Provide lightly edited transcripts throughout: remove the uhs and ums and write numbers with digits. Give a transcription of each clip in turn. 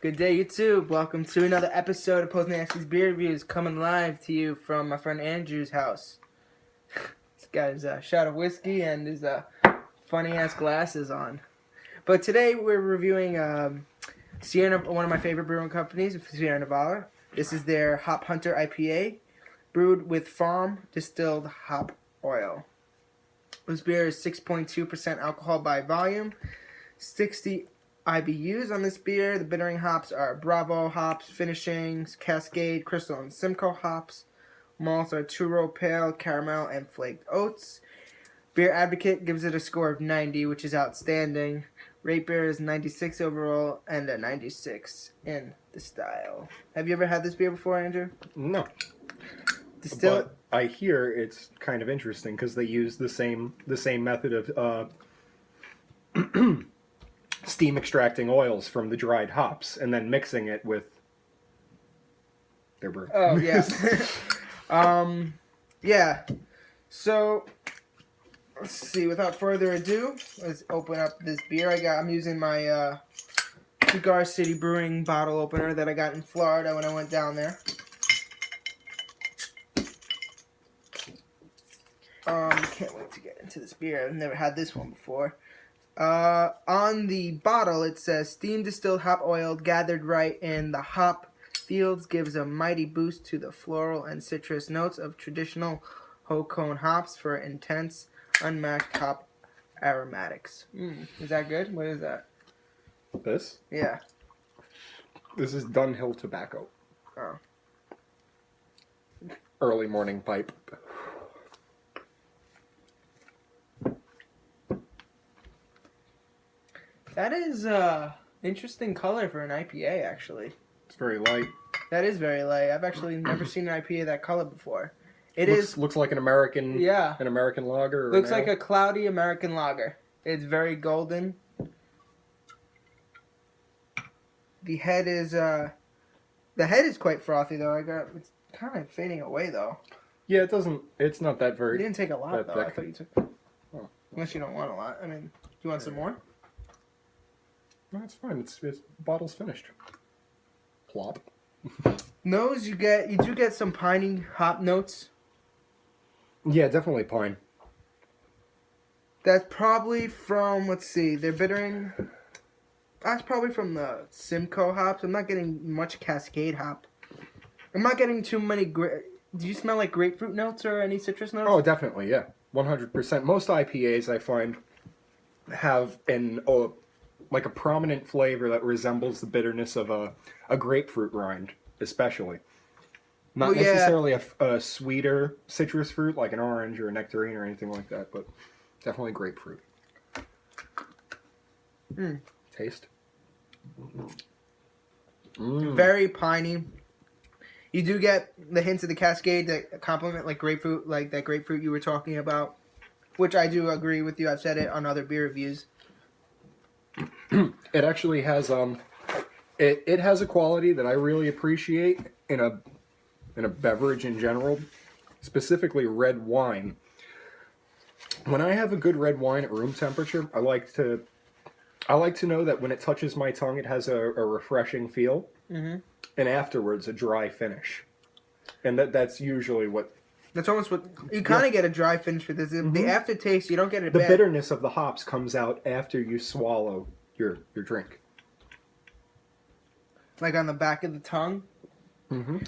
Good day, YouTube. Welcome to another episode of Post Nasty's Beer Reviews, coming live to you from my friend Andrew's house. He's got his shot of whiskey and his funny-ass glasses on. But today we're reviewing one of my favorite brewing companies, SierraNevada. This is their Hop Hunter IPA, brewed with farm distilled hop oil. This beer is 6.2% alcohol by volume, 60 IBUs on this beer. The bittering hops are Bravo hops, Finishings, Cascade, Crystal, and Simcoe hops. Malts are Two-Row Pale, Caramel, and Flaked Oats. Beer Advocate gives it a score of 90, which is outstanding. Rate beer is 96 overall and a 96 in the style. Have you ever had this beer before, Andrew? No. But I hear it's kind of interesting because they use the same method of steam extracting oils from the dried hops and then mixing it with their brew. Oh, yeah. Yeah. So, let's see. Without further ado, let's open up this beer. I'm using my Cigar City Brewing bottle opener that I got in Florida when I went down there. Can't wait to get into this beer. I've never had this one before. On the bottle, it says, steam distilled hop oil gathered right in the hop fields gives a mighty boost to the floral and citrus notes of traditional whole cone hops for intense, unmatched hop aromatics. Is that good? What is that? This? Yeah. This is Dunhill Tobacco. Oh. Early morning pipe. That is interesting color for an IPA, actually. It's very light. That is very light. I've actually never seen an IPA that color before. Looks like an American. Yeah. An American lager. Looks like a cloudy American lager. It's very golden. The head is quite frothy though. It's kind of fading away though. Yeah, it doesn't. It's not that very. You didn't take a lot though. I thought you took. Oh. Unless you don't want a lot. I mean, do you want some more? No, it's fine. It's bottle's finished. Plop. Nose, you do get some piney hop notes. Yeah, definitely pine. That's probably from, let's see, their bittering. That's probably from the Simcoe hops. I'm not getting much Cascade hop. I'm not getting too many. Do you smell like grapefruit notes or any citrus notes? Oh, definitely, yeah. 100%. Most IPAs I find have like a prominent flavor that resembles the bitterness of a grapefruit rind, especially. Not necessarily a sweeter citrus fruit like an orange or a nectarine or anything like that, but definitely grapefruit. Taste. Very piney. You do get the hints of the Cascade that complement like grapefruit, like that grapefruit you were talking about, which I do agree with you. I've said it on other beer reviews. It actually has it has a quality that I really appreciate in a beverage in general, specifically red wine. When I have a good red wine at room temperature, I like to know that when it touches my tongue, it has a refreshing feel, and afterwards a dry finish, and that's usually what. That's almost what you kind of get a dry finish with this. The aftertaste, you don't get it. The bitterness of the hops comes out after you swallow your drink. Like on the back of the tongue.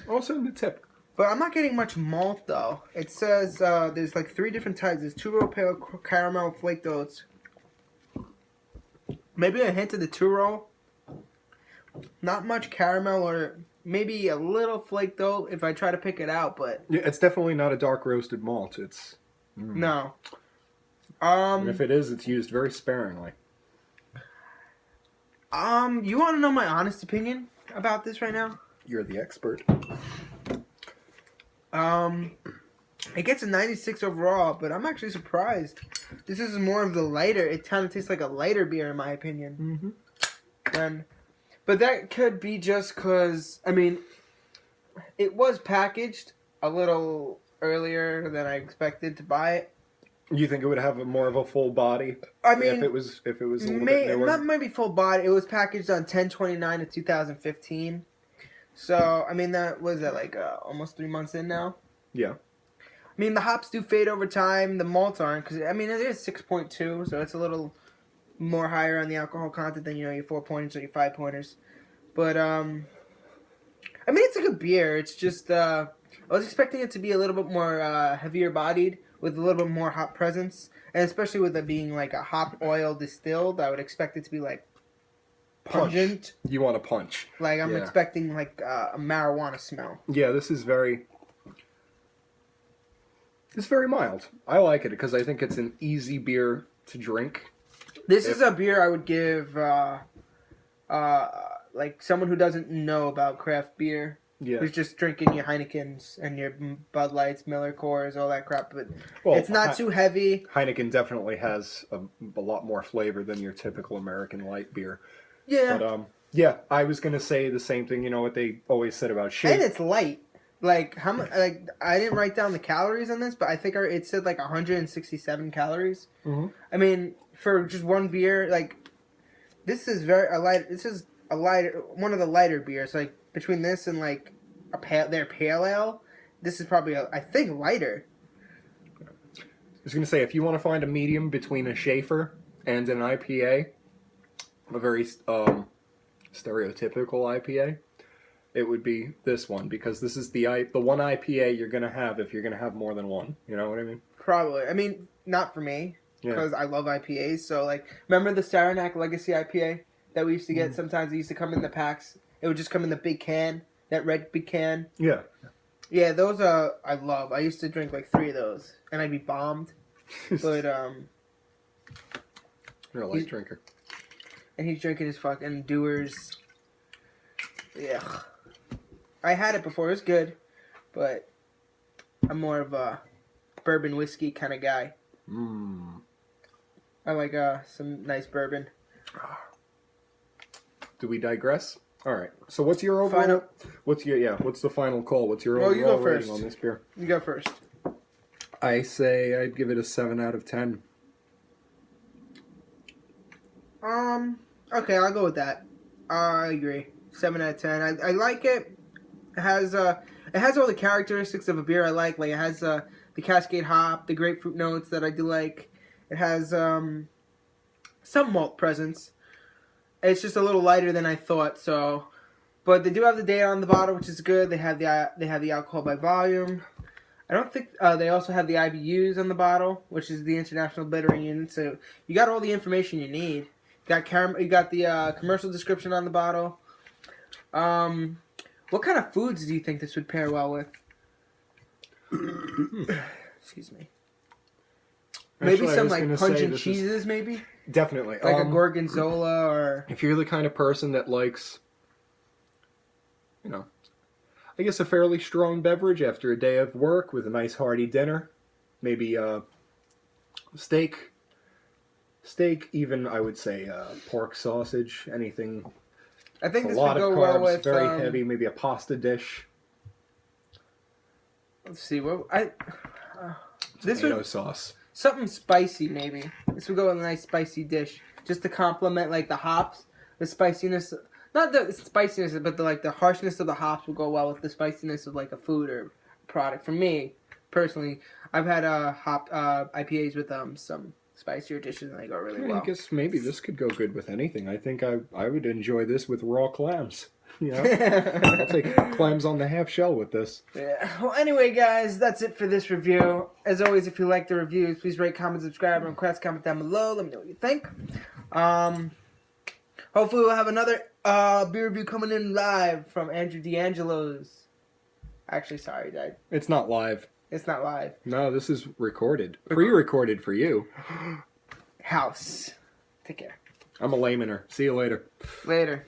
Also in the tip. But I'm not getting much malt though. It says there's like 3 different types. There's Two-Row Pale, Caramel, Flaked Oats. Maybe a hint of the Two-Row. Not much caramel or maybe a little flaked oat if I try to pick it out, but yeah, it's definitely not a dark roasted malt. It's no. And if it is, it's used very sparingly. You want to know my honest opinion about this right now? You're the expert. It gets a 96 overall, but I'm actually surprised. This is more of the lighter. It kind of tastes like a lighter beer, in my opinion. But that could be just because, I mean, it was packaged a little earlier than I expected to buy it. You think it would have more of a full body? I mean, if it was a little bit newer? not maybe full body. It was packaged on 10/29 of 2015. So I mean, that was that like almost 3 months in now. Yeah. I mean, the hops do fade over time. The malts aren't, because I mean it is 6.2, so it's a little more higher on the alcohol content than your 4-pointers or your 5-pointers. But I mean, it's a good beer. It's just I was expecting it to be a little bit more heavier bodied with a little bit more hop presence, and especially with it being like a hop oil distilled, I would expect it to be like pungent. You want a punch? Like I'm expecting like a marijuana smell. Yeah, this is very. It's very mild. I like it because I think it's an easy beer to drink. This is a beer I would give like someone who doesn't know about craft beer. Yeah. Who's just drinking your Heinekens and your Bud Lights, Miller Coors, all that crap. But it's not too heavy. Heineken definitely has a lot more flavor than your typical American light beer. Yeah. But yeah, I was gonna say the same thing. You know what they always said about shake. And it's light. Like how much? Like I didn't write down the calories on this, but I think it said like 167 calories. Mm-hmm. I mean, for just one beer, like this is very light. This is a lighter, one of the lighter beers. Like between this and like their pale ale, this is probably I think lighter. I was gonna say if you want to find a medium between a Schaefer and an IPA, a very stereotypical IPA. It would be this one, because this is the one IPA you're going to have if you're going to have more than one. You know what I mean? Probably. I mean, not for me, because I love IPAs. So, like, remember the SierraNevada Legacy IPA that we used to get sometimes? It used to come in the packs. It would just come in the big can, that red big can. Yeah. Yeah, those I love. I used to drink like 3 of those, and I'd be bombed. But, you're a light drinker. And he's drinking his fucking Dewar's. Yeah. I had it before. It was good, but I'm more of a bourbon whiskey kind of guy. I like some nice bourbon. Do we digress? All right. So what's your overall? What's the final call? What's your overall rating on this beer? You go first. I say I'd give it a 7 out of 10. Okay, I'll go with that. I agree. 7 out of 10. I like it. It has all the characteristics of a beer I like. Like it has the Cascade hop, the grapefruit notes that I do like. It has some malt presence. It's just a little lighter than I thought. So, but they do have the data on the bottle, which is good. They have the alcohol by volume. I don't think they also have the IBUs on the bottle, which is the International Bittering Unit. So you got all the information you need. You got the commercial description on the bottle. What kind of foods do you think this would pair well with? Excuse me. Maybe some like pungent cheeses, maybe? Definitely. Like a gorgonzola or... If you're the kind of person that likes, I guess a fairly strong beverage after a day of work with a nice hearty dinner. Maybe steak, even I would say pork sausage, anything... I think this would go well with very heavy. Maybe a pasta dish. Let's see what Tomato sauce. Something spicy maybe. This would go with a nice spicy dish just to complement like the hops, the spiciness. Not the spiciness, but the harshness of the hops will go well with the spiciness of like a food or product. For me personally, I've had hop IPAs with some spicier dishes and they go really well. I guess maybe this could go good with anything. I think I would enjoy this with raw clams. I'll take clams on the half shell with this. Yeah. Well, anyway, guys, that's it for this review. As always, if you like the reviews, please rate, comment, subscribe, and request comment down below. Let me know what you think. Hopefully, we'll have another beer review coming in live from Andrew D'Angelo's. Actually, sorry, Dad. It's not live. It's not live. No, this is recorded. Pre-recorded for you. House. Take care. I'm a laymaner. See you later. Later.